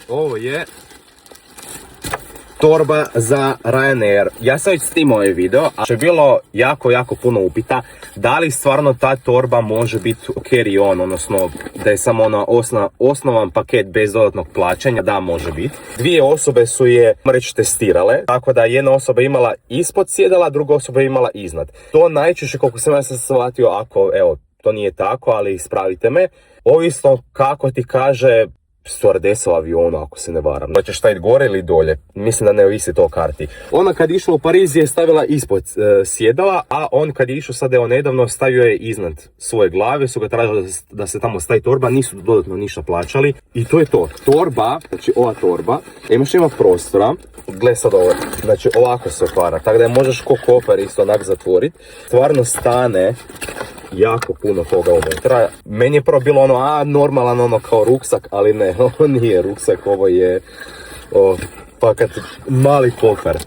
Ovo je torba za Ryanair. Ja sam već snimao ovaj video, a je bilo jako puno upita da li stvarno ta torba može biti carry on, odnosno da je samo ona osnovan paket bez dodatnog plaćanja. Da, može biti. Dvije osobe su je, reći, testirale, tako da jedna osoba imala ispod sjedala, druga osoba imala iznad. To najčešće, koliko sam ja sam shvatio, ako, evo, to nije tako, ali ispravite me, ovisno kako ti kaže stewardesa u avionu, ako se ne varam. Hoćeš staviti gore ili dolje? Mislim da ne ovisi to o karti. Ona kad je išla u Pariz je stavila ispod sjedala, a on kad je išao sad evo nedavno stavio je iznad svoje glave, su ga tražili da se tamo stavi torba, nisu dodatno ništa plaćali. I to je to. Torba, znači ova torba, ima prostora. Gle sad ovo, znači ovako se otvara, tako da je možeš ko kofer isto onak zatvoriti. Stvarno stane jako puno toga unutra. Meni je prvo bilo ono, normalan ono kao ruksak, ali ne, ovo nije ruksak, ovo je fakat mali kofer.